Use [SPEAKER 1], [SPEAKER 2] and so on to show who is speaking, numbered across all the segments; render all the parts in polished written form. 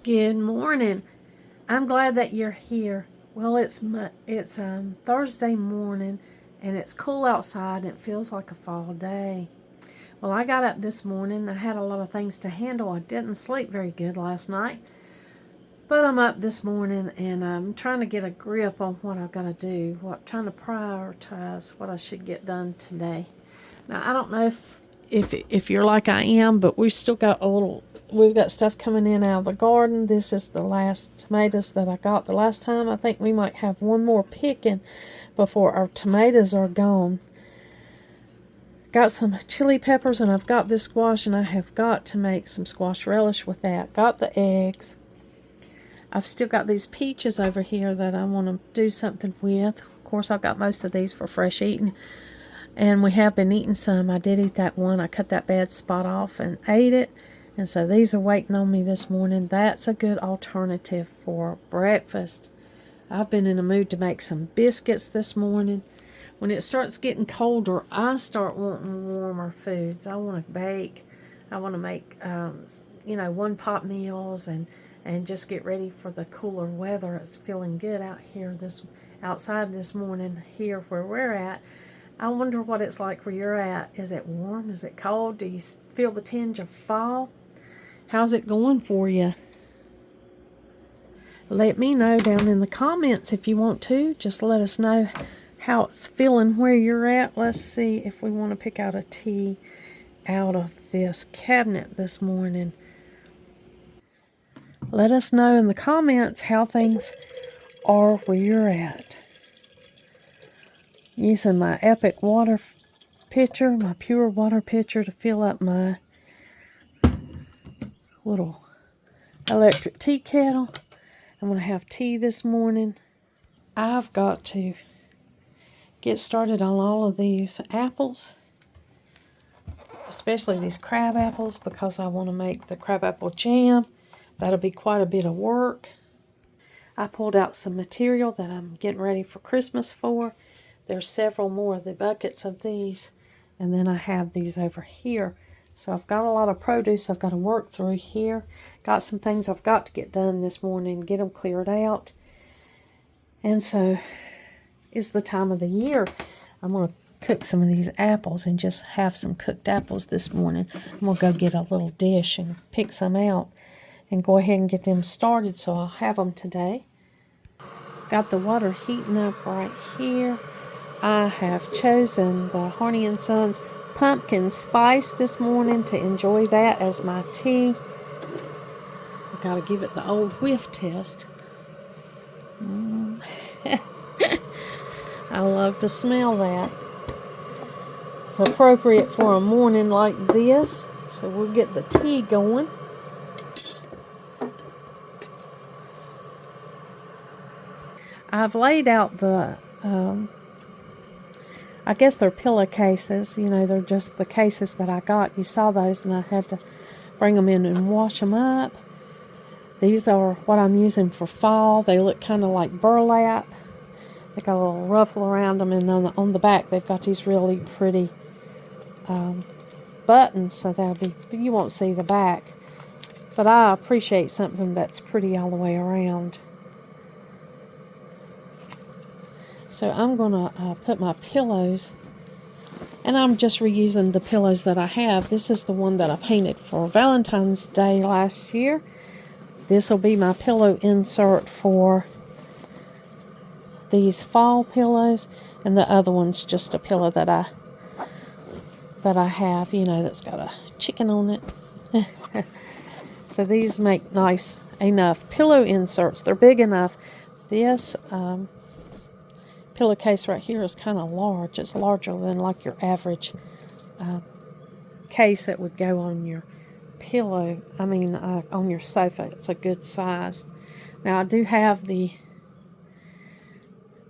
[SPEAKER 1] Good morning. I'm glad that you're here. Well, it's Thursday morning, and it's cool outside, and it feels like a fall day. Well, I got up this morning. I had a lot of things to handle. I didn't sleep very good last night, but I'm up this morning, and I'm trying to get a grip on what I've got to do. Trying to prioritize what I should get done today. Now, I don't know if you're like I am, but we've got stuff coming in out of the garden. This is the last tomatoes that I got the last time. I think we might have one more picking before our tomatoes are gone. Got some chili peppers, and I've got this squash, and I have got to make some squash relish with that. Got the eggs. I've still got these peaches over here that I want to do something with. Of course, I've got most of these for fresh eating. And we have been eating some. I did eat that one. I cut that bad spot off and ate it. And so these are waiting on me this morning. That's a good alternative for breakfast. I've been in a mood to make some biscuits this morning. When it starts getting colder, I start wanting warmer foods. I want to bake. I want to make, one-pot meals and just get ready for the cooler weather. It's feeling good outside this morning here where we're at. I wonder what it's like where you're at. Is it warm? Is it cold? Do you feel the tinge of fall? How's it going for you? Let me know down in the comments if you want to. Just let us know how it's feeling where you're at. Let's see if we want to pick out a tea out of this cabinet this morning. Let us know in the comments how things are where you're at. Using my Epic water pitcher, my pure water pitcher, to fill up my little electric tea kettle. I'm going to have tea this morning. I've got to get started on all of these apples, especially these crab apples, because I want to make the crabapple jam. That'll be quite a bit of work. I pulled out some material that I'm getting ready for Christmas for. There's several more of the buckets of these, and then I have these over here. So I've got a lot of produce I've got to work through here. Got some things I've got to get done this morning, get them cleared out. And so it's the time of the year. I'm going to cook some of these apples and just have some cooked apples this morning. I'm going to go get a little dish and pick some out and go ahead and get them started so I'll have them today. Got the water heating up right here. I have chosen the Harney & Sons pumpkin spice this morning to enjoy that as my tea. I've got to give it the old whiff test. I love to smell that. It's appropriate for a morning like this, so we'll get the tea going. I've laid out the I guess they're pillowcases. They're just the cases that I got. You saw those, and I had to bring them in and wash them up. These are what I'm using for fall. They look kind of like burlap. They got a little ruffle around them, and on the back they've got these really pretty buttons, so you won't see the back. But I appreciate something that's pretty all the way around. So I'm going to put my pillows, and I'm just reusing the pillows that I have. This is the one that I painted for Valentine's Day last year. This will be my pillow insert for these fall pillows, and the other one's just a pillow that I have, that's got a chicken on it. So these make nice enough pillow inserts. They're big enough. This pillowcase right here is kind of large. It's larger than like your average case that would go on your pillow. On your sofa. It's a good size. Now I do have the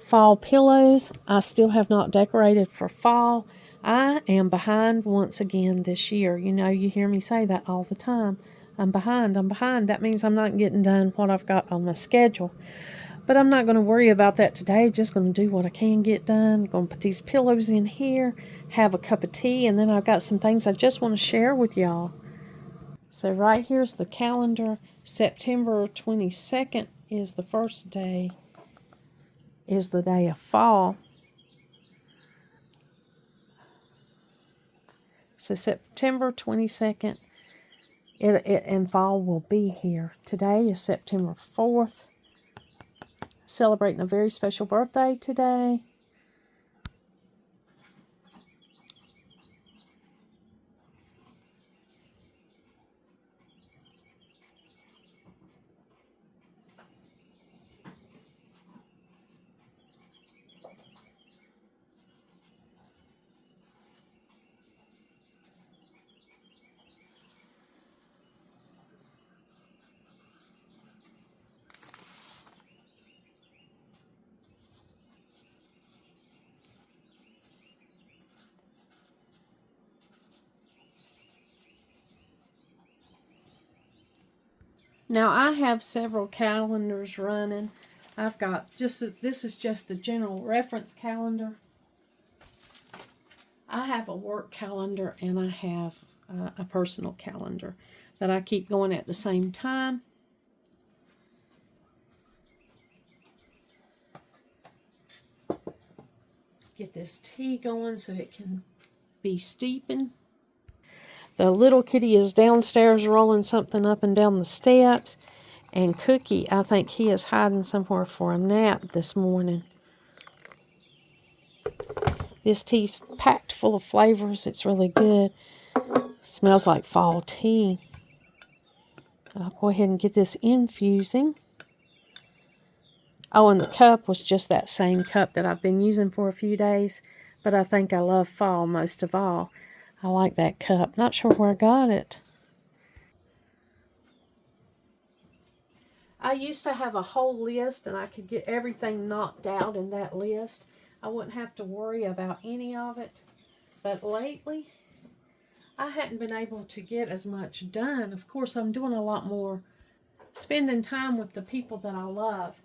[SPEAKER 1] fall pillows. I still have not decorated for fall. I am behind once again this year. You hear me say that all the time. I'm behind. That means I'm not getting done what I've got on my schedule. But I'm not going to worry about that today. Just going to do what I can get done. I'm going to put these pillows in here, have a cup of tea, and then I've got some things I just want to share with y'all. So right here's the calendar September 22nd is the first day, is the day of fall. So September 22nd, and fall will be here. Today is September 4th. Celebrating a very special birthday today. Now I have several calendars running. I've got this is just the general reference calendar. I have a work calendar and I have a personal calendar that I keep going at the same time. Get this tea going so it can be steeping. The little kitty is downstairs rolling something up and down the steps. And Cookie, I think he is hiding somewhere for a nap this morning. This tea's packed full of flavors. It's really good. Smells like fall tea. I'll go ahead and get this infusing. Oh, and the cup was just that same cup that I've been using for a few days. But I think I love fall most of all. I like that cup. Not sure where I got it. I used to have a whole list and I could get everything knocked out in that list. I wouldn't have to worry about any of it. But lately, I hadn't been able to get as much done. Of course, I'm doing a lot more spending time with the people that I love.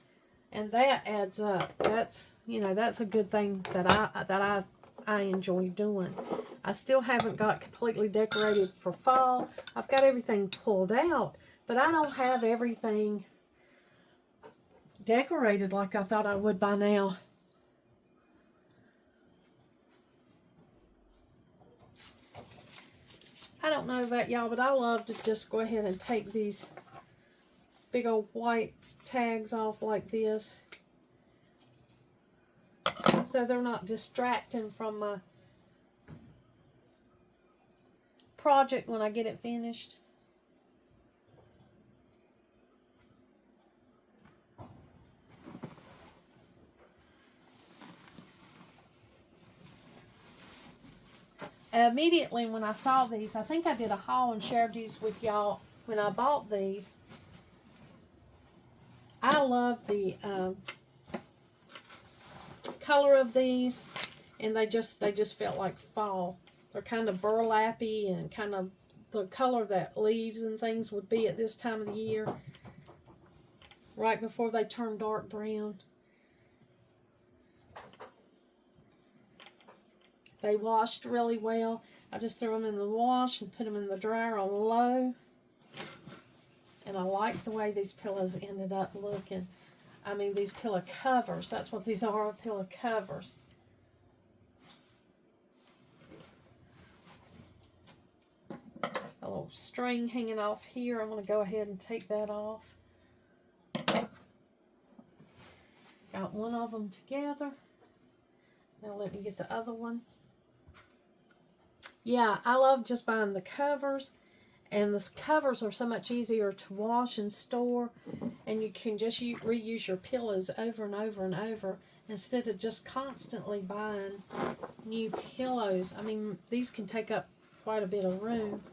[SPEAKER 1] And that adds up. That's a good thing that I enjoy doing. I still haven't got completely decorated for fall. I've got everything pulled out, but I don't have everything decorated like I thought I would by now. I don't know about y'all, but I love to just go ahead and take these big old white tags off like this so they're not distracting from my project when I get it finished. Immediately when I saw these, I think I did a haul and shared these with y'all when I bought these. I love the color of these, and they just felt like fall. They're kind of burlappy and kind of the color that leaves and things would be at this time of the year, right before they turn dark brown. They washed really well. I just threw them in the wash and put them in the dryer on low. And I like the way these pillows ended up looking. I mean, these pillow covers. That's what these are, pillow covers. A little string hanging off here. I'm going to go ahead and take that off. Got one of them together. Now let me get the other one. Yeah, I love just buying the covers. And the covers are so much easier to wash and store. And you can just reuse your pillows over and over and over instead of just constantly buying new pillows. I mean, these can take up quite a bit of room.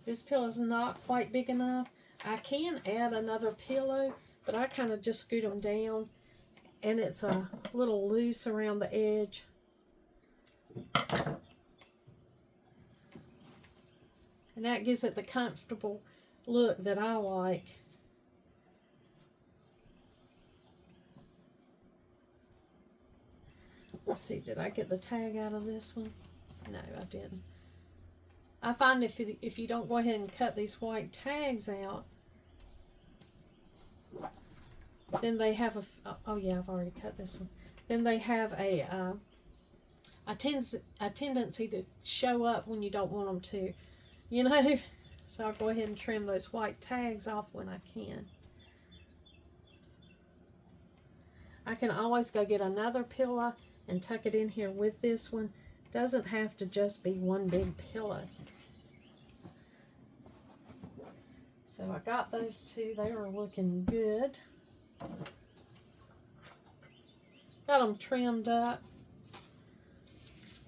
[SPEAKER 1] This pillow is not quite big enough. I can add another pillow, but I kind of just scoot them down, and it's a little loose around the edge. And that gives it the comfortable look that I like. Let's see, did I get the tag out of this one? No, I didn't. I find if you don't go ahead and cut these white tags out, then they have oh yeah, I've already cut this one. Then they have a tendency to show up when you don't want them to, you know. So I'll go ahead and trim those white tags off when I can. I can always go get another pillow and tuck it in here with this one. Doesn't have to just be one big pillow. So I got those two. They are looking good. Got them trimmed up,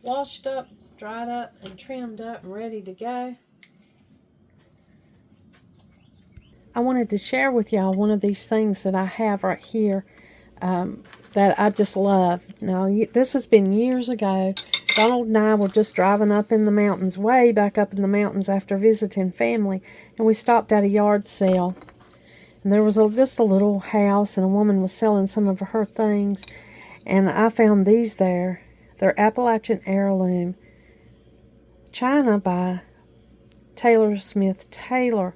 [SPEAKER 1] washed up, dried up, and trimmed up and ready to go. I wanted to share with y'all one of these things that I have right here that I just love. Now, this has been years ago. Donald and I were just driving up in the mountains, way back up in the mountains after visiting family, and we stopped at a yard sale. And there was just a little house, and a woman was selling some of her things, and I found these there. They're Appalachian Heirloom China by Taylor Smith Taylor,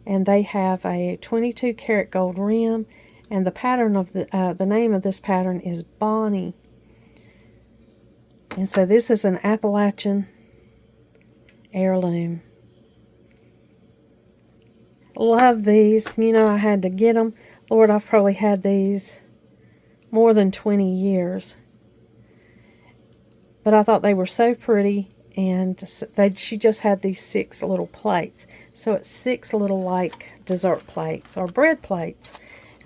[SPEAKER 1] and they have a 22 karat gold rim, and the pattern of the name of this pattern is Bonnie. And so this is an Appalachian heirloom. Love these. You know, I had to get them. Lord, I've probably had these more than 20 years. But I thought they were so pretty, and she just had these 6 little plates. So it's 6 little like dessert plates or bread plates.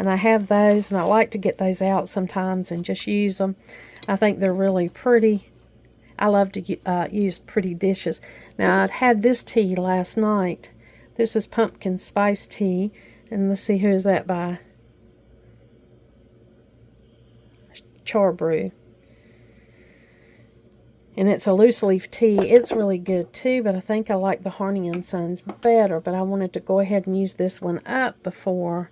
[SPEAKER 1] And I have those, and I like to get those out sometimes and just use them. I think they're really pretty. I love to use pretty dishes. Now, I'd had this tea last night. This is pumpkin spice tea. And let's see, who is that by? Charbrew. And it's a loose leaf tea. It's really good too, but I think I like the Harney & Sons better. But I wanted to go ahead and use this one up before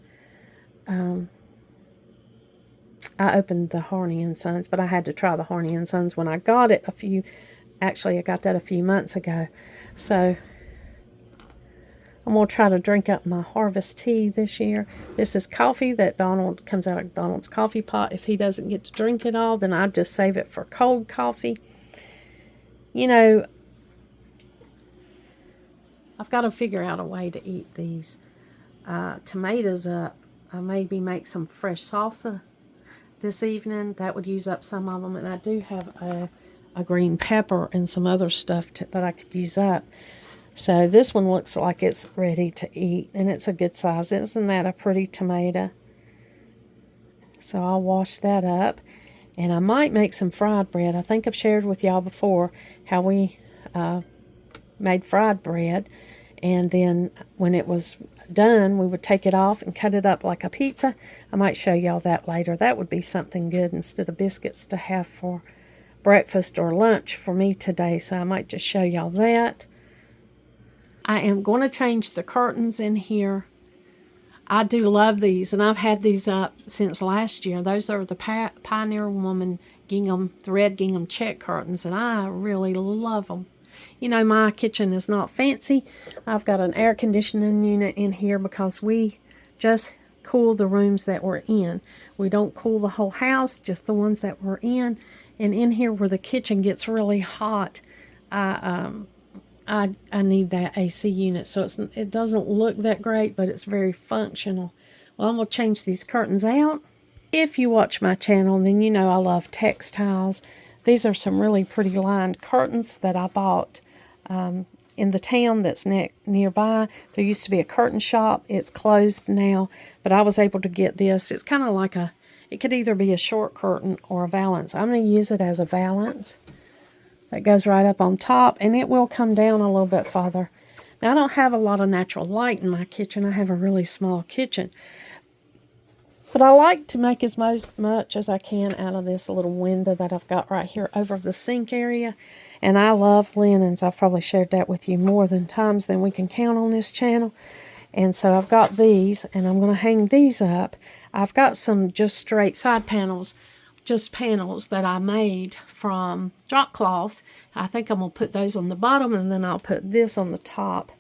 [SPEAKER 1] I opened the Harney & Sons, but I had to try the Harney & Sons when I got it I got that a few months ago. So I'm going to try to drink up my harvest tea this year. This is coffee that comes out of Donald's coffee pot. If he doesn't get to drink it all, then I just save it for cold coffee. You know, I've got to figure out a way to eat these tomatoes up. I maybe make some fresh salsa this evening. That would use up some of them, and I do have a green pepper and some other stuff that I could use up. So this one looks like it's ready to eat, and it's a good size. Isn't that a pretty tomato? So I'll wash that up, and I might make some fried bread. I think I've shared with y'all before how we made fried bread, and then when it was done, we would take it off and cut it up like a pizza. I might show y'all that later. That would be something good instead of biscuits to have for breakfast or lunch for me today, so I might just show y'all that. I am going to change the curtains in here. I do love these, and I've had these up since last year. Those are the Pioneer Woman gingham, the red gingham check curtains, and I really love them. You know, my kitchen is not fancy. I've got an air conditioning unit in here because we just cool the rooms that we're in. We don't cool the whole house, just the ones that we're in. And in here where the kitchen gets really hot, I need that AC unit. So it doesn't look that great, but it's very functional. Well, I'm going to change these curtains out. If you watch my channel, then you know I love textiles. These are some really pretty lined curtains that I bought in the town that's nearby. There used to be a curtain shop. It's closed now, but I was able to get this. It's kind of like it could either be a short curtain or a valance. I'm going to use it as a valance. That goes right up on top, and it will come down a little bit farther. Now, I don't have a lot of natural light in my kitchen. I have a really small kitchen. But I like to make as much as I can out of this little window that I've got right here over the sink area. And I love linens. I've probably shared that with you more times than we can count on this channel. And so I've got these, and I'm going to hang these up. I've got some just straight side panels just panels that I made from drop cloths. I think I'm going to put those on the bottom, and then I'll put this on the top.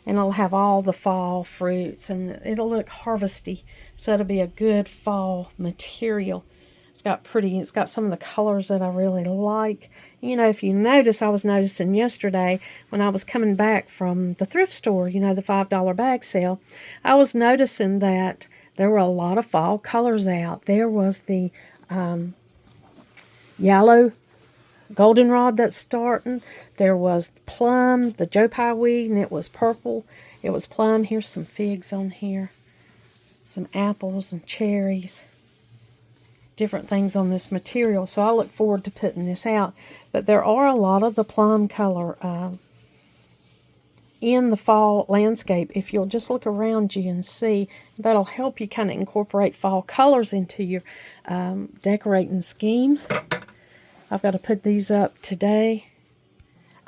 [SPEAKER 1] And I'll have all the fall fruits, and it'll look harvesty. So it'll be a good fall material. It's got some of the colors that I really like. You know, if you notice, I was noticing yesterday when I was coming back from the thrift store, you know, the $5 bag sale, I was noticing that there were a lot of fall colors out. There was the yellow goldenrod that's starting. There was plum, the Joe Pye weed, and it was purple. It was plum. Here's some figs on here. Some apples and cherries. Different things on this material. So I look forward to putting this out. But there are a lot of the plum color in the fall landscape. If you'll just look around you and see, that'll help you kind of incorporate fall colors into your decorating scheme. I've got to put these up today.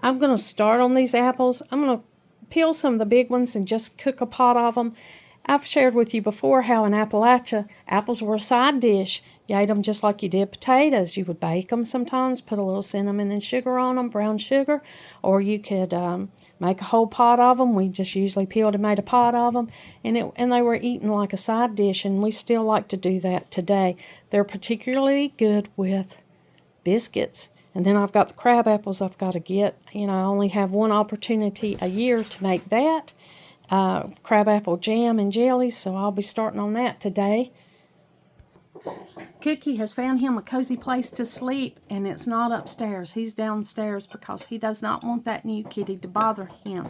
[SPEAKER 1] I'm going to start on these apples. I'm going to peel some of the big ones and just cook a pot of them. I've shared with you before how in Appalachia, apples were a side dish. You ate them just like you did potatoes. You would bake them sometimes, put a little cinnamon and sugar on them, brown sugar, or you could make a whole pot of them. We just usually peeled and made a pot of them, and they were eaten like a side dish, and we still like to do that today. They're particularly good with biscuits. And then I've got the crab apples I've got to get. You know, I only have one opportunity a year to make that. Crab apple jam and jelly, so I'll be starting on that today. Cookie has found him a cozy place to sleep, and it's not upstairs. He's downstairs because he does not want that new kitty to bother him.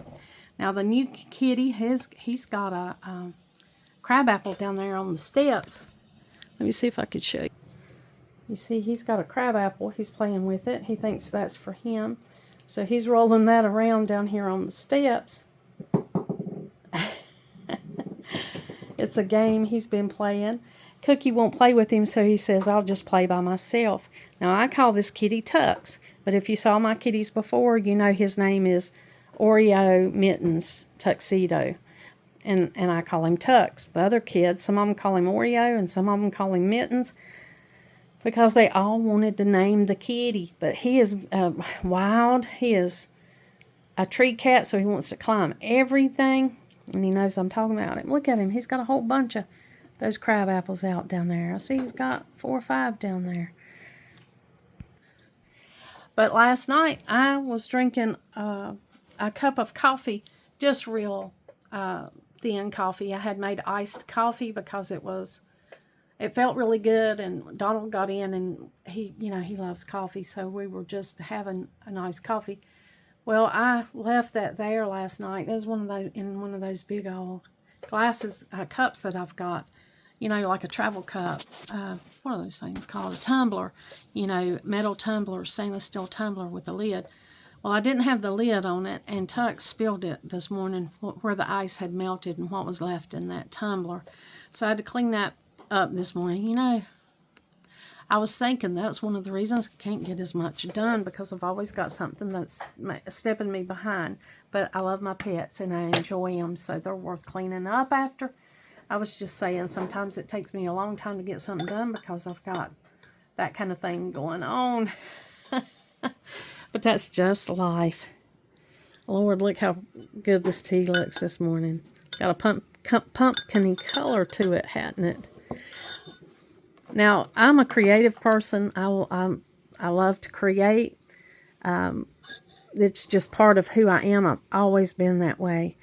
[SPEAKER 1] Now the new kitty, he's got a crab apple down there on the steps. Let me see if I could show you. You see, he's got a crab apple. He's playing with it. He thinks that's for him. So he's rolling that around down here on the steps. It's a game he's been playing. Cookie won't play with him, so he says, I'll just play by myself. Now, I call this kitty Tux. But if you saw my kitties before, you know his name is Oreo Mittens Tuxedo. And I call him Tux. The other kids, some of them call him Oreo and some of them call him Mittens, because they all wanted to name the kitty. But he is wild. He is a tree cat, so he wants to climb everything. And he knows I'm talking about him. Look at him. He's got a whole bunch of those crab apples out down there. I see he's got 4 or 5 down there. But last night, I was drinking a cup of coffee, just real thin coffee. I had made iced coffee because it felt really good, and Donald got in, and he loves coffee, so we were just having a nice coffee. Well, I left that there last night. There's one of those big old glasses, cups that I've got, like a travel cup. What are those things called? A tumbler, metal tumbler, stainless steel tumbler with a lid. Well, I didn't have the lid on it, and Tux spilled it this morning where the ice had melted and what was left in that tumbler. So I had to clean that up this morning. I was thinking that's one of the reasons I can't get as much done, because I've always got something that's stepping me behind. But I love my pets and I enjoy them, so they're worth cleaning up after. I was just saying sometimes it takes me a long time to get something done because I've got that kind of thing going on. But that's just life. Lord, look how good this tea looks this morning. Got a pumpkin color to it, hasn't it? Now, I'm a creative person. I love to create. It's just part of who I am. I've always been that way.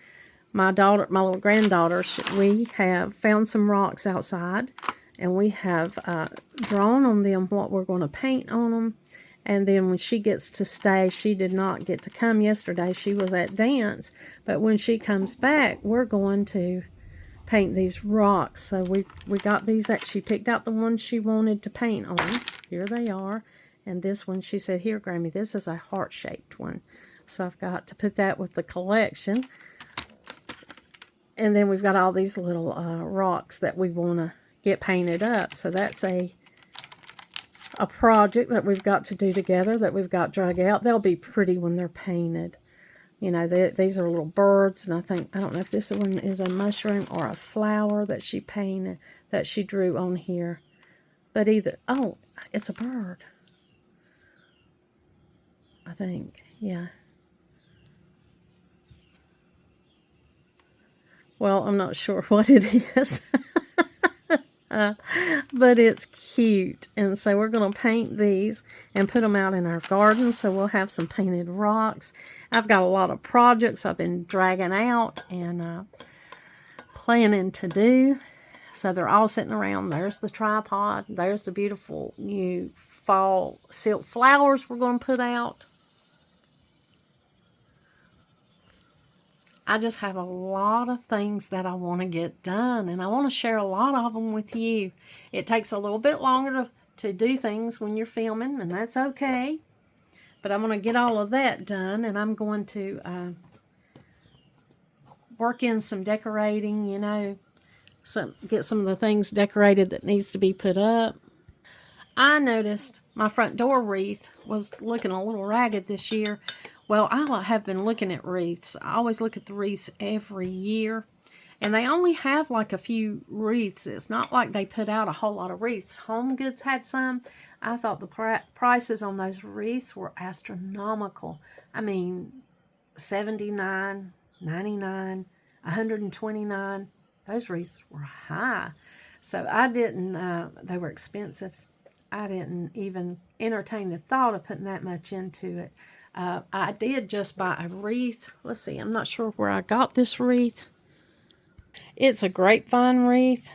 [SPEAKER 1] My little granddaughter, we have found some rocks outside, and we have drawn on them what we're going to paint on them. And then when she gets to stay, she did not get to come yesterday. She was at dance. But when she comes back, we're going to paint these rocks. So we got these, that she picked out the ones she wanted to paint on. Here they are. And this one, she said, here, Grammy, this is a heart-shaped one. So I've got to put that with the collection. And then we've got all these little rocks that we want to get painted up. So that's a project that we've got to do together, that we've got drug out. They'll be pretty when they're painted. These are little birds, and I don't know if this one is a mushroom or a flower that she painted, that she drew on here. But It's a bird, I think. Yeah. Well, I'm not sure what it is. But it's cute. And so we're going to paint these and put them out in our garden. So we'll have some painted rocks. I've got a lot of projects I've been dragging out and planning to do. So they're all sitting around. There's the tripod. There's the beautiful new fall silk flowers we're going to put out. I just have a lot of things that I want to get done, and I want to share a lot of them with you. It takes a little bit longer to do things when you're filming, and that's okay. But I'm going to get all of that done, and I'm going to work in some decorating, you know, get some of the things decorated that needs to be put up. I noticed my front door wreath was looking a little ragged this year. Well, I have been looking at wreaths. I always look at the wreaths every year. And they only have like a few wreaths. It's not like they put out a whole lot of wreaths. Home Goods had some. I thought the prices on those wreaths were astronomical. I mean, $79, $99, $129. Those wreaths were high. So I didn't, they were expensive. I didn't even entertain the thought of putting that much into it. I did just buy a wreath. Let's see, I'm not sure where I got this wreath. It's a grapevine wreath.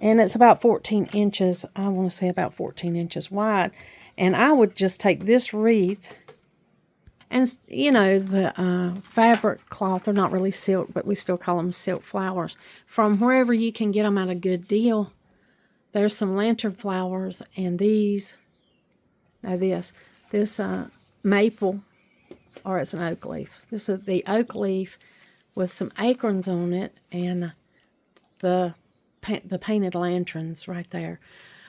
[SPEAKER 1] And it's about 14 inches. I want to say about 14 inches wide. And I would just take this wreath. And, you know, the fabric cloth, they're not really silk, but we still call them silk flowers. From wherever you can get them at a good deal. There's some lantern flowers and these. Now this maple, or it's an oak leaf. This is the oak leaf with some acorns on it and the painted lanterns right there.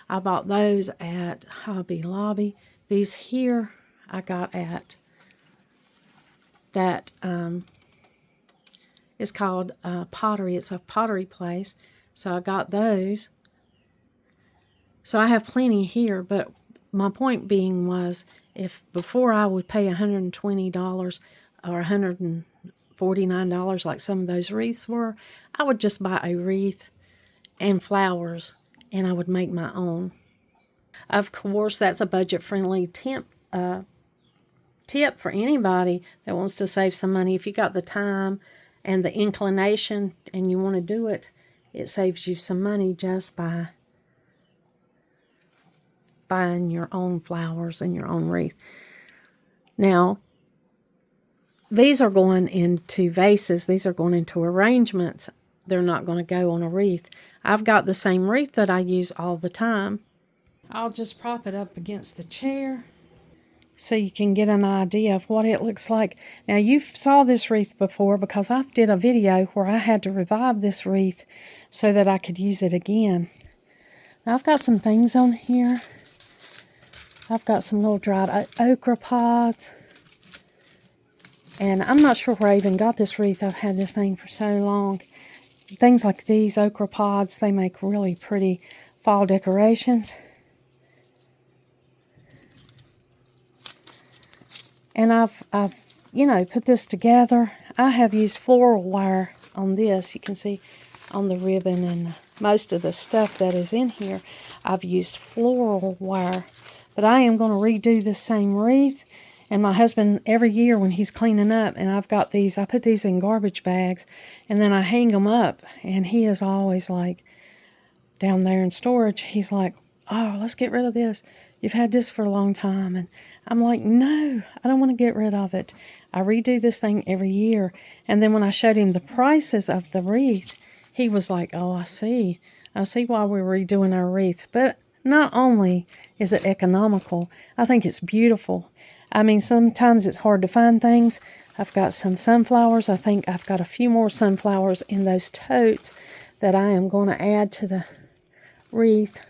[SPEAKER 1] I bought those at Hobby Lobby. These here I got at that is called Pottery. It's a pottery place. So I got those. So I have plenty here, but my point being was, if before I would pay $120 or $149 like some of those wreaths were, I would just buy a wreath and flowers and I would make my own. Of course, that's a budget-friendly tip for anybody that wants to save some money. If you got the time and the inclination and you want to do it, it saves you some money just by buying your own flowers and your own wreath. Now, these are going into vases. These are going into arrangements. They're not going to go on a wreath. I've got the same wreath that I use all the time. I'll just prop it up against the chair so you can get an idea of what it looks like. Now, you saw this wreath before because I did a video where I had to revive this wreath so that I could use it again. Now, I've got some things on here. I've got some little dried okra pods. And I'm not sure where I even got this wreath. I've had this thing for so long. Things like these okra pods, they make really pretty fall decorations. And I've you know, put this together. I have used floral wire on this. You can see on the ribbon and most of the stuff that is in here, I've used floral wire. But I am going to redo the same wreath. And my husband, every year when he's cleaning up, and I've got these, I put these in garbage bags, and then I hang them up. And he is always like, down there in storage, he's like, oh, let's get rid of this. You've had this for a long time. And I'm like, no, I don't want to get rid of it. I redo this thing every year. And then when I showed him the prices of the wreath, he was like, oh, I see. I see why we're redoing our wreath. But not only is it economical, I think it's beautiful. I mean, sometimes it's hard to find things. I've got some sunflowers. I think I've got a few more sunflowers in those totes that I am going to add to the wreath.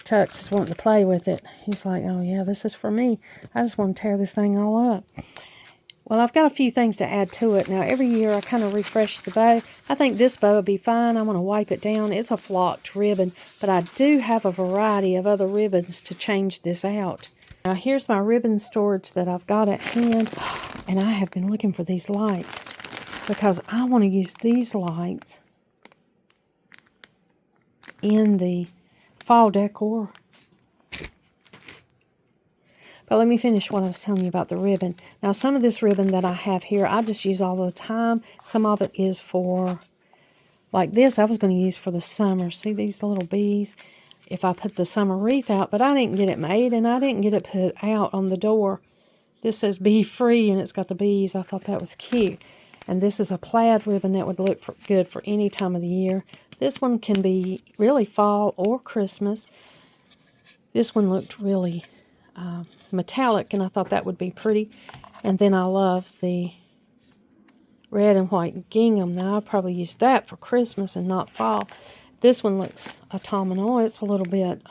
[SPEAKER 1] Tux is wanting to play with it. He's like, oh yeah, this is for me. I just want to tear this thing all up. Well, I've got a few things to add to it. Now, every year I kind of refresh the bow. I think this bow will be fine. I'm going to wipe it down. It's a flocked ribbon, but I do have a variety of other ribbons to change this out. Now, here's my ribbon storage that I've got at hand, and I have been looking for these lights because I want to use these lights in the fall decor. But let me finish what I was telling you about the ribbon. Now, some of this ribbon that I have here, I just use all the time. Some of it is for, like this, I was going to use for the summer. See these little bees? If I put the summer wreath out, but I didn't get it made, and I didn't get it put out on the door. This says bee free, and it's got the bees. I thought that was cute. And this is a plaid ribbon that would look good for any time of the year. This one can be really fall or Christmas. This one looked really metallic, and I thought that would be pretty. And then I love the red and white gingham. Now I'll probably use that for Christmas and not fall. This one looks autumnal. It's a little bit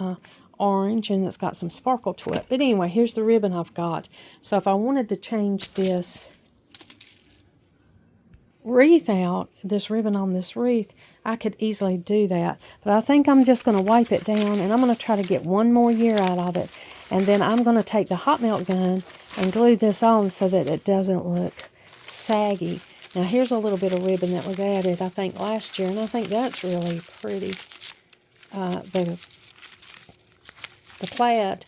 [SPEAKER 1] orange, and it's got some sparkle to it. But anyway, here's the ribbon I've got. So if I wanted to change this wreath out, this ribbon on this wreath, I could easily do that. But I think I'm just going to wipe it down, and I'm going to try to get one more year out of it. And then I'm going to take the hot melt gun and glue this on so that it doesn't look saggy. Now here's a little bit of ribbon that was added, I think, last year, and I think that's really pretty. The plaid,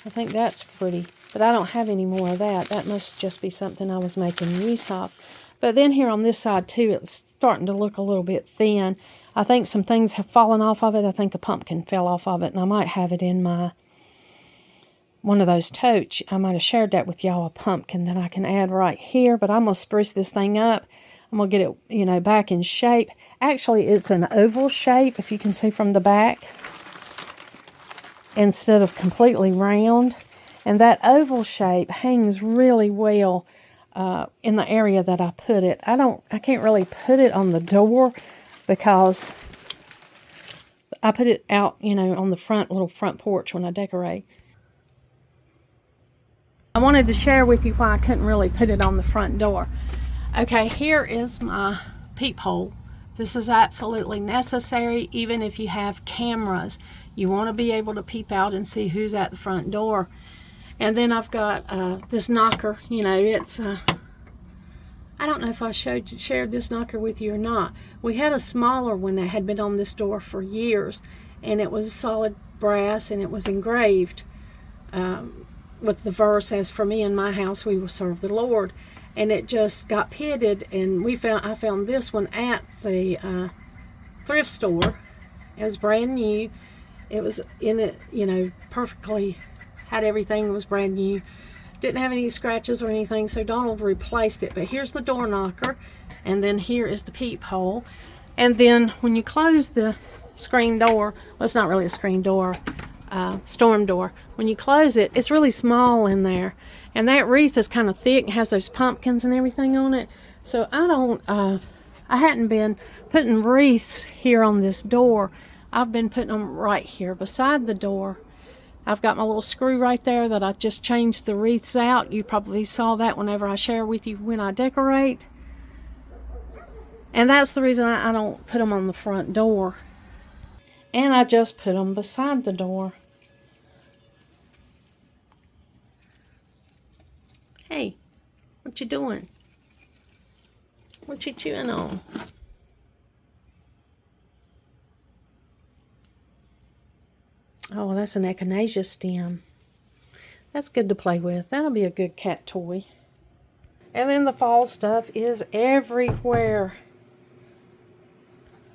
[SPEAKER 1] I think that's pretty. But I don't have any more of that. That must just be something I was making use of. But then here on this side too, it's starting to look a little bit thin. I think some things have fallen off of it. I think a pumpkin fell off of it, and I might have it in my one of those totes. I might have shared that with y'all, a pumpkin that I can add right here. But I'm going to spruce this thing up. I'm going to get it, back in shape. Actually, it's an oval shape, if you can see from the back, instead of completely round. And that oval shape hangs really well in the area that I put it. I can't really put it on the door because I put it out, on the little front porch when I decorate. I wanted to share with you why I couldn't really put it on the front door. Okay, here is my peephole. This is absolutely necessary, even if you have cameras. You want to be able to peep out and see who's at the front door. And then I've got this knocker. It's I don't know if I shared this knocker with you or not. We had a smaller one that had been on this door for years, and it was solid brass, and it was engraved with the verse, "As for me and my house, we will serve the Lord." And it just got pitted, and I found this one at the thrift store. It was brand new. It was in it, perfectly, had everything, was brand new. Didn't have any scratches or anything, so Donald replaced it. But here's the door knocker, and then here is the peephole. And then when you close the screen door, well, it's not really a screen door, storm door. When you close it, it's really small in there. And that wreath is kind of thick and has those pumpkins and everything on it. So I hadn't been putting wreaths here on this door. I've been putting them right here beside the door. I've got my little screw right there that I just changed the wreaths out. You probably saw that whenever I share with you when I decorate. And that's the reason I don't put them on the front door. And I just put them beside the door. Hey, what you doing? What you chewing on? Oh, that's an echinacea stem. That's good to play with. That'll be a good cat toy. And then the fall stuff is everywhere.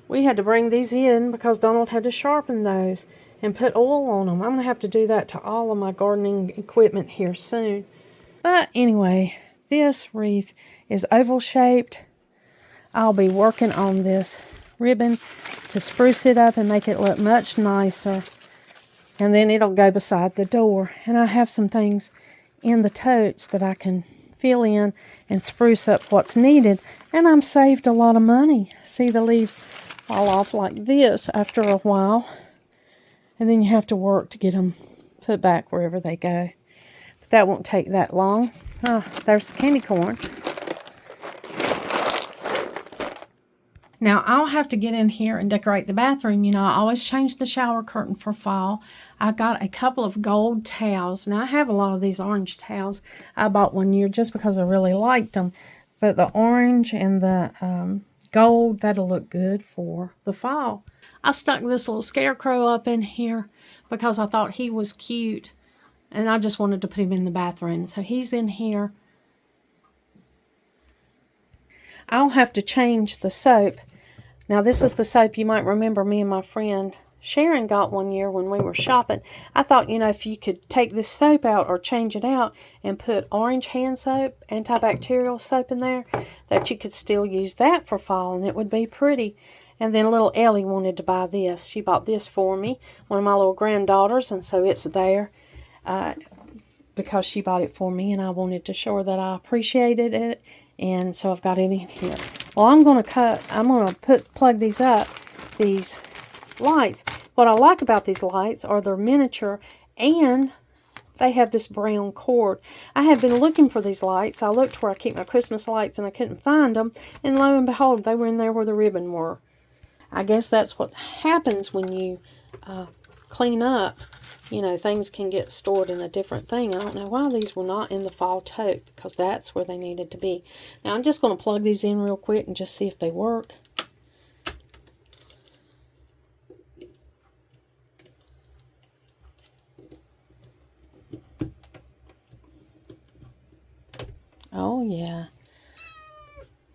[SPEAKER 1] We had to bring these in because Donald had to sharpen those and put oil on them. I'm going to have to do that to all of my gardening equipment here soon. But anyway, this wreath is oval shaped. I'll be working on this ribbon to spruce it up and make it look much nicer. And then it'll go beside the door. And I have some things in the totes that I can fill in and spruce up what's needed. And I'm saved a lot of money. See, the leaves fall off like this after a while. And then you have to work to get them put back wherever they go. But that won't take that long. Oh, there's the candy corn. Now, I'll have to get in here and decorate the bathroom. You know, I always change the shower curtain for fall. I got a couple of gold towels. Now, I have a lot of these orange towels. I bought one year just because I really liked them. But the orange and the gold, that'll look good for the fall. I stuck this little scarecrow up in here because I thought he was cute. And I just wanted to put him in the bathroom. So he's in here. I'll have to change the soap. Now, this is the soap you might remember me and my friend Sharon got one year when we were shopping. I thought, you know, if you could take this soap out or change it out and put orange hand soap, antibacterial soap in there, that you could still use that for fall and it would be pretty. And then little Ellie wanted to buy this. She bought this for me, one of my little granddaughters, and so it's there because she bought it for me and I wanted to show her that I appreciated it. And so I've got it in here. Well, I'm going to plug these up, these lights. What I like about these lights are they're miniature and they have this brown cord. I have been looking for these lights. I looked where I keep my Christmas lights and I couldn't find them. And lo and behold, they were in there where the ribbon were. I guess that's what happens when you clean up. You know, things can get stored in a different thing. I don't know why these were not in the fall tote, because that's where they needed to be. Now, I'm just going to plug these in real quick and just see if they work. Oh, yeah.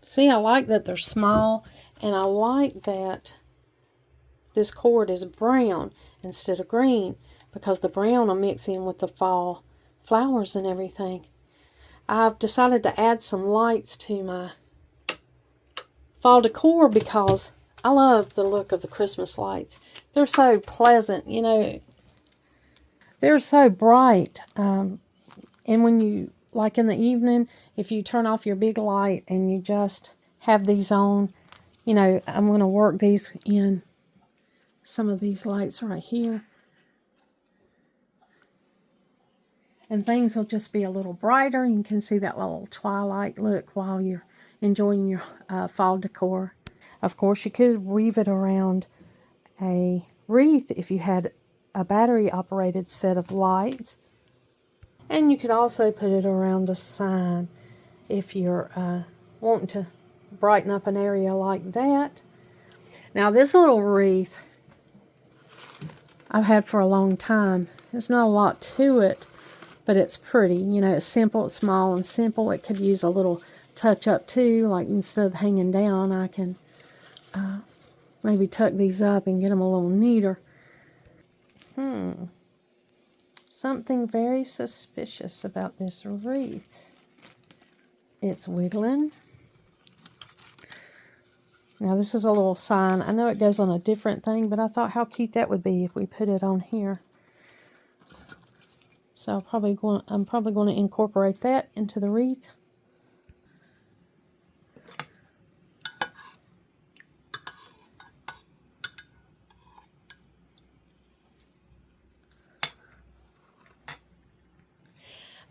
[SPEAKER 1] See, I like that they're small, and I like that this cord is brown instead of green, because the brown will mix in with the fall flowers and everything. I've decided to add some lights to my fall decor because I love the look of the Christmas lights. They're so pleasant, you know. They're so bright. And when you, like in the evening, if you turn off your big light and you just have these on, you know, I'm going to work these in some of these lights right here. And things will just be a little brighter. You can see that little twilight look while you're enjoying your fall decor. Of course, you could weave it around a wreath if you had a battery-operated set of lights. And you could also put it around a sign if you're wanting to brighten up an area like that. Now, this little wreath I've had for a long time. There's not a lot to it, but it's pretty. You know, it's simple, it's small and simple. It could use a little touch up too, like instead of hanging down, I can maybe tuck these up and get them a little neater. Something very suspicious about this wreath. It's wiggling. Now this is a little sign. I know it goes on a different thing, but I thought how cute that would be if we put it on here. So I'm probably going to incorporate that into the wreath.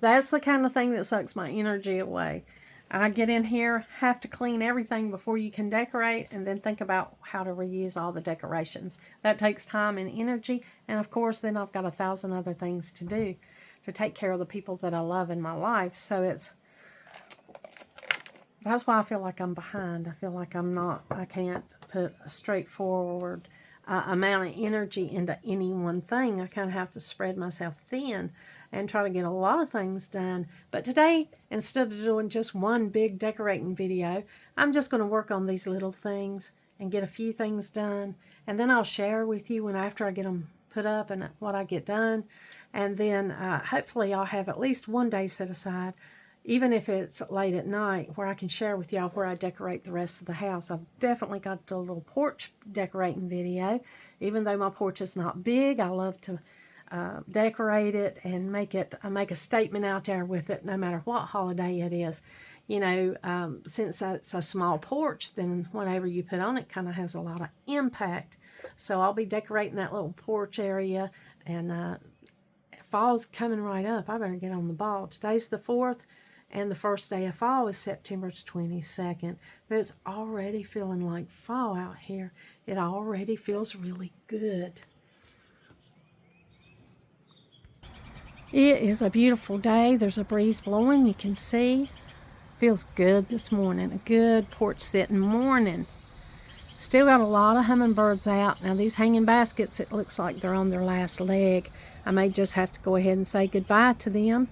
[SPEAKER 1] That's the kind of thing that sucks my energy away. I get in here, have to clean everything before you can decorate, and then think about how to reuse all the decorations. That takes time and energy, and of course then I've got 1,000 other things to do to take care of the people that I love in my life. So that's why I feel like I'm behind. I feel like I can't put a straightforward amount of energy into any one thing. I kind of have to spread myself thin and try to get a lot of things done. But today, instead of doing just one big decorating video, I'm just going to work on these little things and get a few things done. And then I'll share with you when after I get them put up and what I get done. And then hopefully I'll have at least one day set aside, even if it's late at night, where I can share with y'all where I decorate the rest of the house. I've definitely got the little porch decorating video. Even though my porch is not big, I love to decorate it and make a statement out there with it, no matter what holiday it is. You know, since it's a small porch, then whatever you put on it kind of has a lot of impact. So I'll be decorating that little porch area, and fall's coming right up. I better get on the ball. Today's the 4th, And the first day of fall is September 22nd. But it's already feeling like fall out here. It already feels really good. It is a beautiful day. There's a breeze blowing, you can see. Feels good this morning. A good porch sitting morning. Still got a lot of hummingbirds out. Now these hanging baskets, it looks like they're on their last leg. I may just have to go ahead and say goodbye to them.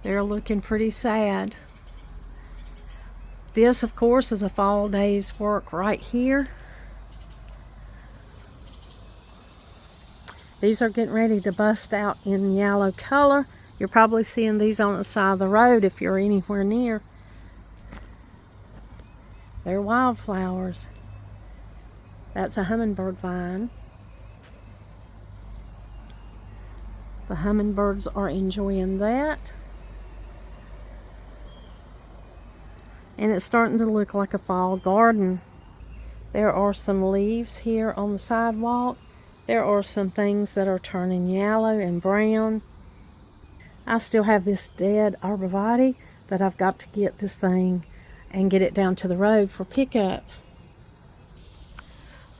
[SPEAKER 1] They're looking pretty sad. This, of course, is a fall day's work right here. These are getting ready to bust out in yellow color. You're probably seeing these on the side of the road if you're anywhere near. They're wildflowers. That's a hummingbird vine. The hummingbirds are enjoying that. And it's starting to look like a fall garden. There are some leaves here on the sidewalk. There are some things that are turning yellow and brown. I still have this dead arborvitae that I've got to get this thing and get it down to the road for pickup.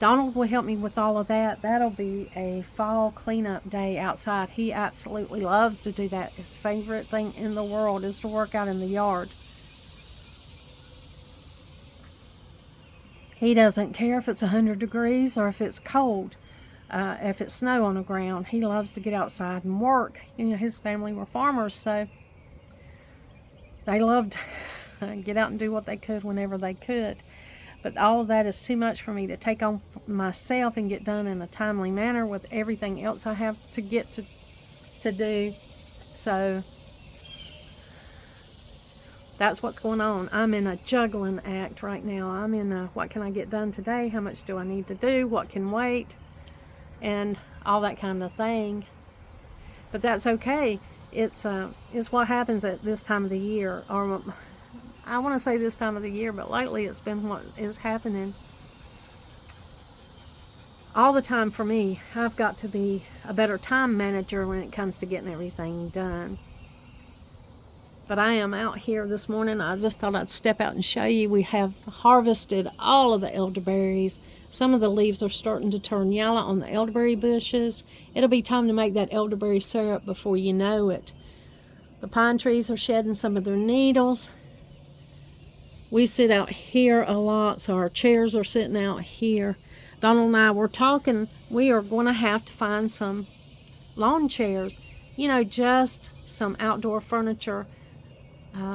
[SPEAKER 1] Donald will help me with all of that. That'll be a fall cleanup day outside. He absolutely loves to do that. His favorite thing in the world is to work out in the yard. He doesn't care if it's 100 degrees or if it's cold. If it's snow on the ground, he loves to get outside and work. You know, his family were farmers, so they loved to get out and do what they could whenever they could. But all of that is too much for me to take on myself and get done in a timely manner with everything else I have to get to do. So that's what's going on. I'm in a juggling act right now. I'm in a, what can I get done today? How much do I need to do? What can wait? And all that kind of thing. But that's okay. It's what happens at this time of the year. Or I want to say this time of the year, but lately it's been what is happening all the time for me. I've got to be a better time manager when it comes to getting everything done. But I am out here this morning. I just thought I'd step out and show you. We have harvested all of the elderberries. Some of the leaves are starting to turn yellow on the elderberry bushes. It'll be time to make that elderberry syrup before you know it. The pine trees are shedding some of their needles. We sit out here a lot, so our chairs are sitting out here. Donald and I were talking. We are going to have to find some lawn chairs. You know, just some outdoor furniture.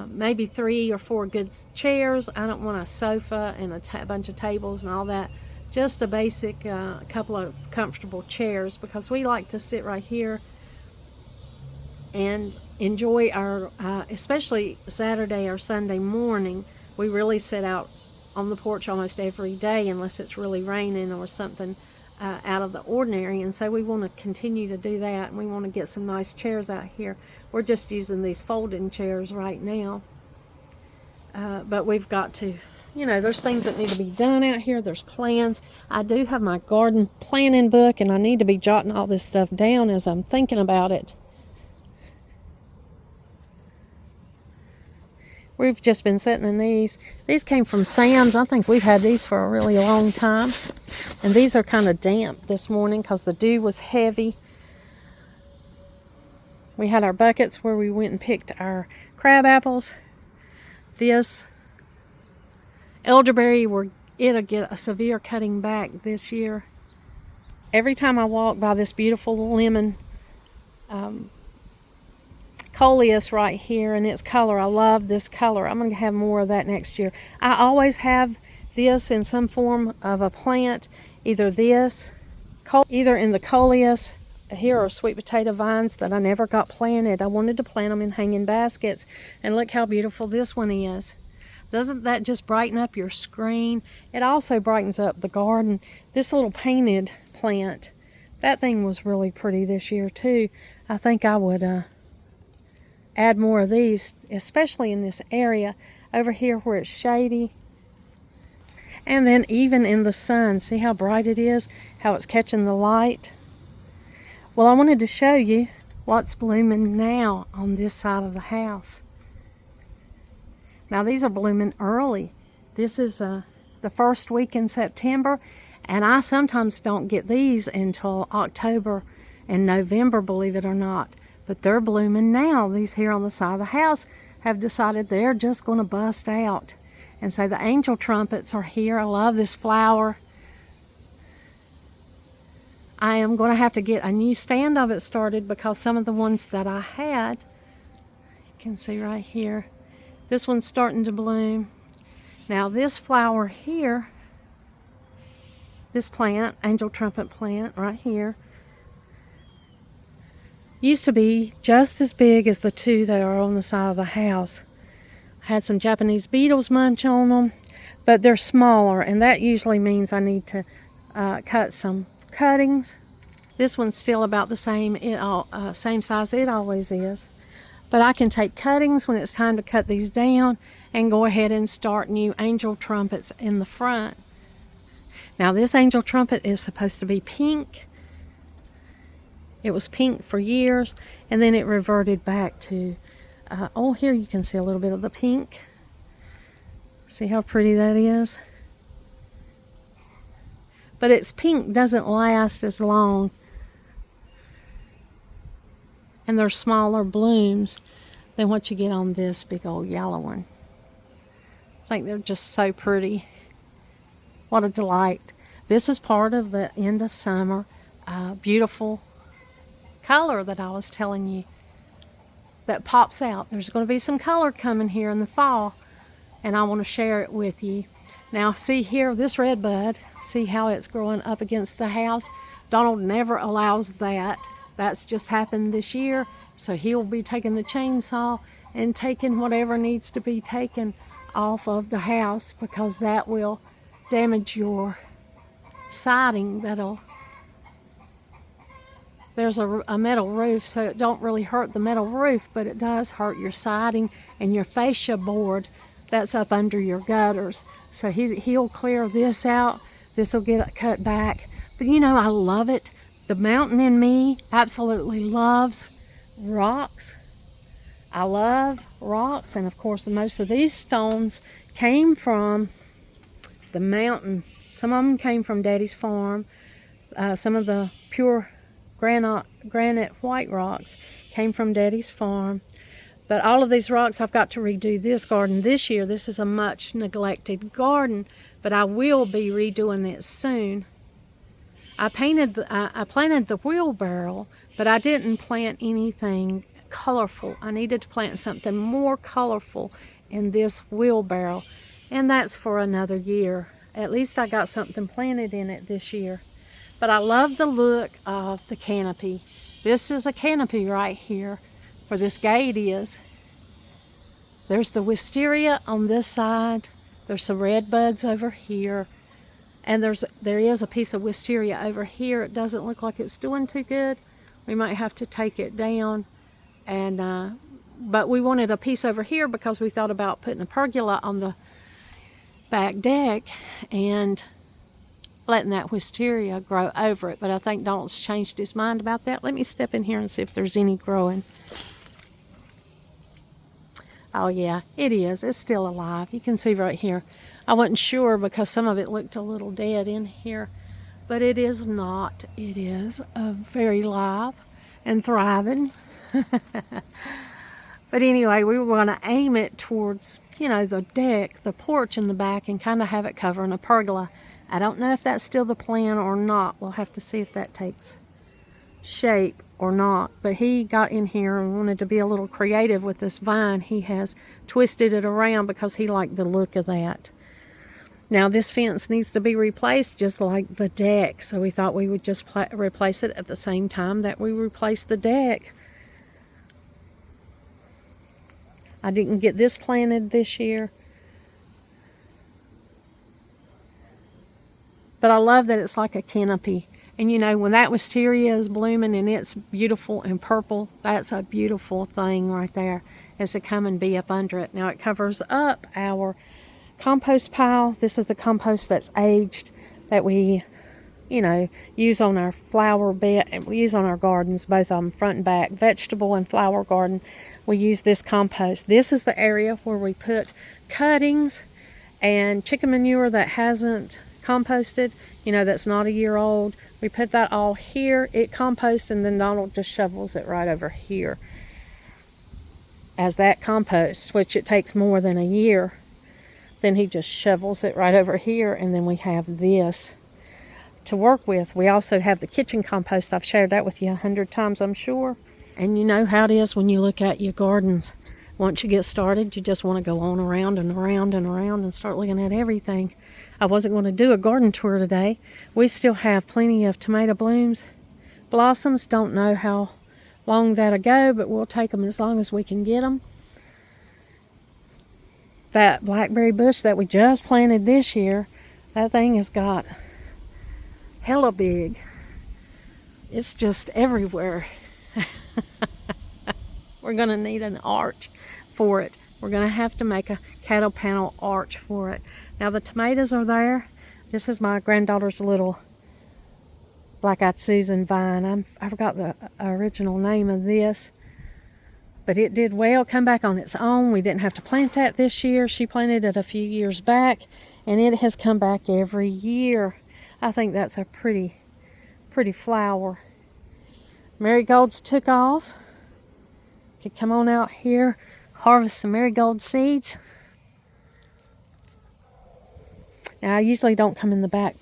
[SPEAKER 1] Maybe 3 or 4 good chairs. I don't want a sofa and a bunch of tables and all that. Just a basic couple of comfortable chairs, because we like to sit right here and enjoy our, especially Saturday or Sunday morning, we really sit out on the porch almost every day unless it's really raining or something out of the ordinary. And so we want to continue to do that, and we want to get some nice chairs out here. We're just using these folding chairs right now. But we've got to, you know, there's things that need to be done out here. There's plans. I do have my garden planning book, and I need to be jotting all this stuff down as I'm thinking about it. We've just been sitting in these. These came from Sam's. I think we've had these for a really long time. And these are kind of damp this morning because the dew was heavy. We had our buckets where we went and picked our crab apples. This elderberry, it'll get a severe cutting back this year. Every time I walk by this beautiful lemon coleus right here and its color, I love this color. I'm going to have more of that next year. I always have this in some form of a plant, either in the coleus. Here are sweet potato vines that I never got planted. I wanted to plant them in hanging baskets, and look how beautiful this one is. Doesn't that just brighten up your screen? It also brightens up the garden. This little painted plant, that thing was really pretty this year too. I think I would add more of these, especially in this area over here where it's shady. And then even in the sun, see how bright it is, how it's catching the light. Well, I wanted to show you what's blooming now on this side of the house. Now these are blooming early. This is the first week in September, and I sometimes don't get these until October and November, believe it or not. But they're blooming now. These here on the side of the house have decided they're just going to bust out. And so the angel trumpets are here. I love this flower. I am going to have to get a new stand of it started because some of the ones that I had, you can see right here, this one's starting to bloom. Now this flower here, this plant, angel trumpet plant right here, used to be just as big as the two that are on the side of the house. I had some Japanese beetles munch on them, but they're smaller, and that usually means I need to cut some cuttings. This one's still about the same, same size it always is. But I can take cuttings when it's time to cut these down and go ahead and start new angel trumpets in the front. Now this angel trumpet is supposed to be pink. It was pink for years, and then it reverted back to, oh, here you can see a little bit of the pink. See how pretty that is? But its pink doesn't last as long, and they're smaller blooms than what you get on this big old yellow one. I think they're just so pretty. What a delight. This is part of the end of summer. Beautiful color that I was telling you that pops out. There's going to be some color coming here in the fall, and I want to share it with you. Now see here, this red bud, see how it's growing up against the house? Donald never allows that. That's just happened this year, so he'll be taking the chainsaw and taking whatever needs to be taken off of the house, because that will damage your siding. There's a metal roof, so it don't really hurt the metal roof, but it does hurt your siding and your fascia board that's up under your gutters. So he'll clear this out. This will get cut back. But you know, I love it. The mountain in me absolutely loves rocks. I love rocks, and of course most of these stones came from the mountain. Some of them came from Daddy's farm. Some of the pure granite white rocks came from Daddy's farm. But all of these rocks, I've got to redo this garden this year. This is a much neglected garden, but I will be redoing it soon. I planted the wheelbarrow, but I didn't plant anything colorful. I needed to plant something more colorful in this wheelbarrow, and that's for another year. At least I got something planted in it this year. But I love the look of the canopy. This is a canopy right here where this gate is. There's the wisteria on this side. There's some red buds over here. And there is a piece of wisteria over here. It doesn't look like it's doing too good. We might have to take it down. And but we wanted a piece over here because we thought about putting a pergola on the back deck and letting that wisteria grow over it. But I think Donald's changed his mind about that. Let me step in here and see if there's any growing. Oh yeah, it is. It's still alive. You can see right here. I wasn't sure because some of it looked a little dead in here, but it is not. It is very live and thriving. But anyway, we were going to aim it towards, you know, the deck, the porch in the back, and kind of have it covering a pergola. I don't know if that's still the plan or not. We'll have to see if that takes shape or not. But he got in here and wanted to be a little creative with this vine. He has twisted it around because he liked the look of that. Now this fence needs to be replaced just like the deck, so we thought we would just replace it at the same time that we replace the deck. I didn't get this planted this year, but I love that it's like a canopy. And you know, when that wisteria is blooming and it's beautiful and purple, that's a beautiful thing right there, is to come and be up under it. Now it covers up our compost pile. This is the compost that's aged that we use on our flower bed, we use on our gardens, both of them, front and back, vegetable and flower garden. We use this compost. This is the area where we put cuttings and chicken manure that hasn't composted, that's not a year old. We put that all here, it composts, and then Donald just shovels it right over here as that compost, which it takes more than a year. Then he just shovels it right over here, and then we have this to work with. We also have the kitchen compost. I've shared that with you 100 times, I'm sure. And you know how it is when you look at your gardens. Once you get started, you just want to go on around and around and around and start looking at everything. I wasn't going to do a garden tour today. We still have plenty of tomato blossoms. Don't know how long that'll go, but we'll take them as long as we can get them. That blackberry bush that we just planted this year, that thing has got hella big. It's just everywhere. We're going to need an arch for it. We're going to have to make a cattle panel arch for it. Now the tomatoes are there. This is my granddaughter's little black-eyed Susan vine. I forgot the original name of this, but it did well, come back on its own. We didn't have to plant that this year. She planted it a few years back, and it has come back every year. I think that's a pretty flower. Marigolds took off. Could come on out here, harvest some marigold seeds. Now I usually don't come in the back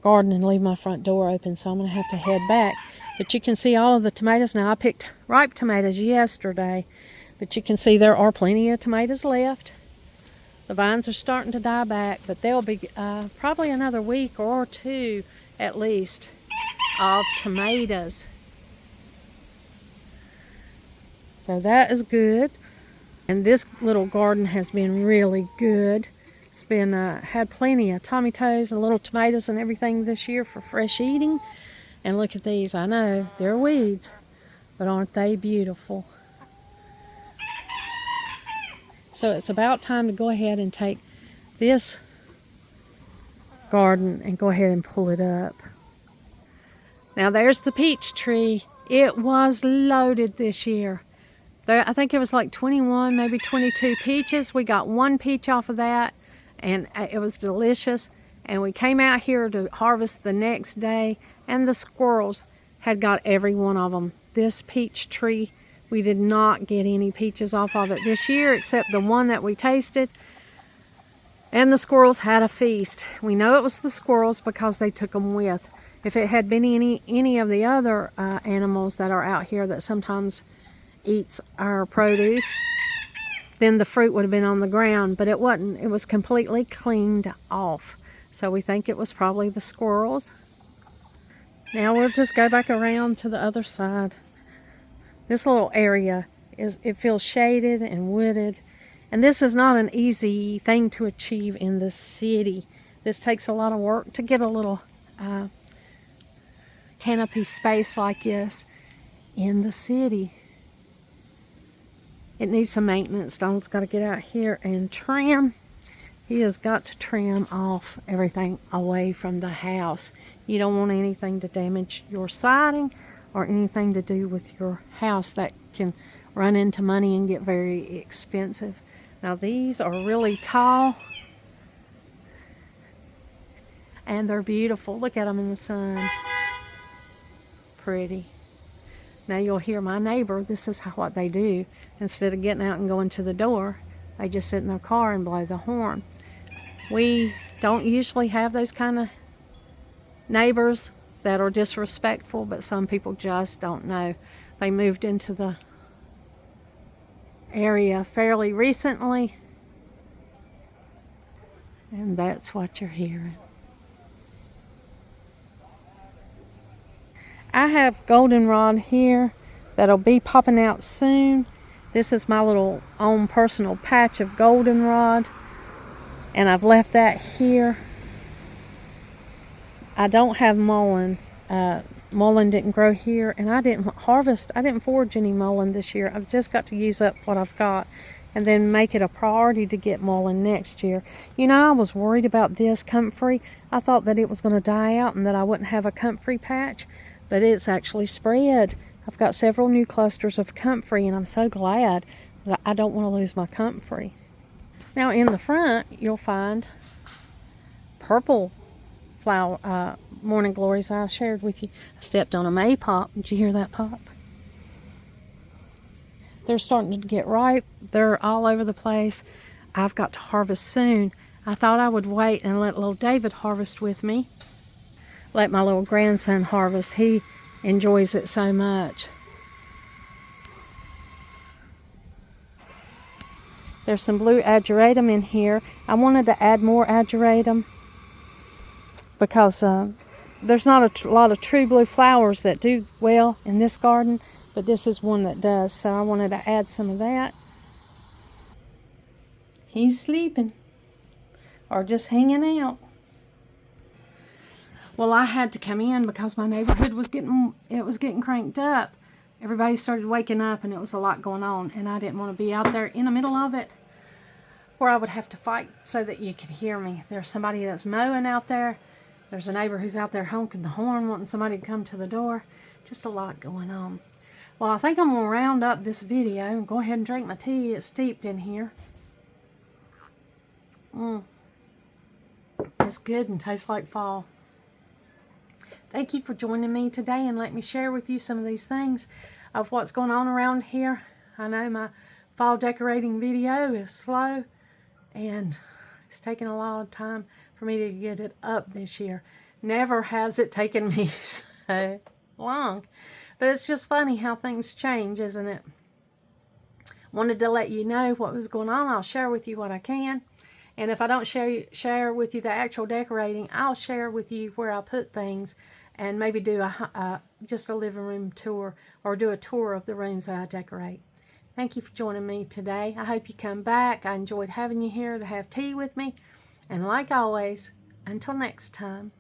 [SPEAKER 1] garden and leave my front door open, so I'm going to have to head back. But you can see all of the tomatoes now. I picked ripe tomatoes yesterday, but you can see there are plenty of tomatoes left. The vines are starting to die back, but there'll be probably another week or two at least of tomatoes. So that is good. And this little garden has been really good. It's been had plenty of tomatoes and little tomatoes and everything this year for fresh eating. And look at these. I know they're weeds, but aren't they beautiful? So it's about time to go ahead and take this garden and go ahead and pull it up. Now there's the peach tree. It was loaded this year. I think it was like 21, maybe 22 peaches. We got one peach off of that, and it was delicious. And we came out here to harvest the next day, and the squirrels had got every one of them. This peach tree, we did not get any peaches off of it this year, except the one that we tasted. And the squirrels had a feast. We know it was the squirrels because they took them with. If it had been any of the other animals that are out here that sometimes eats our produce, then the fruit would have been on the ground, but it wasn't. It was completely cleaned off. So we think it was probably the squirrels. Now we'll just go back around to the other side. This little area it feels shaded and wooded, and this is not an easy thing to achieve in the city. This takes a lot of work to get a little canopy space like this in the city. It needs some maintenance. Donald's got to get out here and trim. He has got to trim off everything away from the house. You don't want anything to damage your siding or anything to do with your house that can run into money and get very expensive. Now these are really tall and they're beautiful. Look at them in the sun. Pretty. Now you'll hear my neighbor, this is what they do. Instead of getting out and going to the door, they just sit in their car and blow the horn. We don't usually have those kind of neighbors that are disrespectful, but some people just don't know. They moved into the area fairly recently, and that's what you're hearing. I have goldenrod here that'll be popping out soon. This is my little own personal patch of goldenrod, and I've left that here. I don't have mullein. Mullein didn't grow here, and I didn't forage any mullein this year. I've just got to use up what I've got. and then make it a priority to get mullein next year. You know, I was worried about this comfrey. I thought that it was going to die out and that I wouldn't have a comfrey patch, but it's actually spread. I've got several new clusters of comfrey, and I'm so glad that I don't want to lose my comfrey. Now in the front, you'll find purple flower, morning glories I shared with you. I stepped on a May pop. Did you hear that pop? They're starting to get ripe. They're all over the place. I've got to harvest soon. I thought I would wait and let little David harvest with me. Let my little grandson harvest. He enjoys it so much. There's some blue ageratum in here. I wanted to add more ageratum because there's not a lot of true blue flowers that do well in this garden, but this is one that does, so I wanted to add some of that. He's sleeping or just hanging out. Well, I had to come in because my neighborhood was getting cranked up. Everybody started waking up and it was a lot going on, and I didn't want to be out there in the middle of it where I would have to fight so that you could hear me. There's somebody that's mowing out there. There's a neighbor who's out there honking the horn, wanting somebody to come to the door. Just a lot going on. Well, I think I'm going to round up this video and go ahead and drink my tea. It's steeped in here. It's good and tastes like fall. Thank you for joining me today and let me share with you some of these things of what's going on around here. I know my fall decorating video is slow and it's taken a lot of time for me to get it up this year. Never has it taken me so long. But it's just funny how things change, isn't it? Wanted to let you know what was going on. I'll share with you what I can. And if I don't share with you the actual decorating, I'll share with you where I put things and maybe do just a living room tour or do a tour of the rooms that I decorate. Thank you for joining me today. I hope you come back. I enjoyed having you here to have tea with me. And like always, until next time,